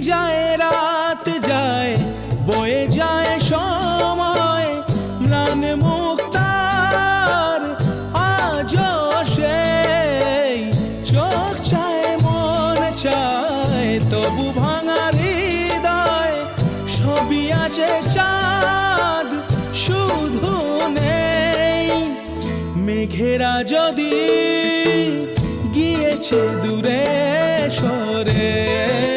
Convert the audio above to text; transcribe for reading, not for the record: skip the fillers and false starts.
যায় রাত যায় বয়ে যায় সময় ম্লান মুক্তার আজও সেই চোখ চায় মন চায় তবু ভাঙা হৃদয় সবই আছে চাঁদ শুধু নেই মেঘেরা যদি গিয়েছে দূরে সরে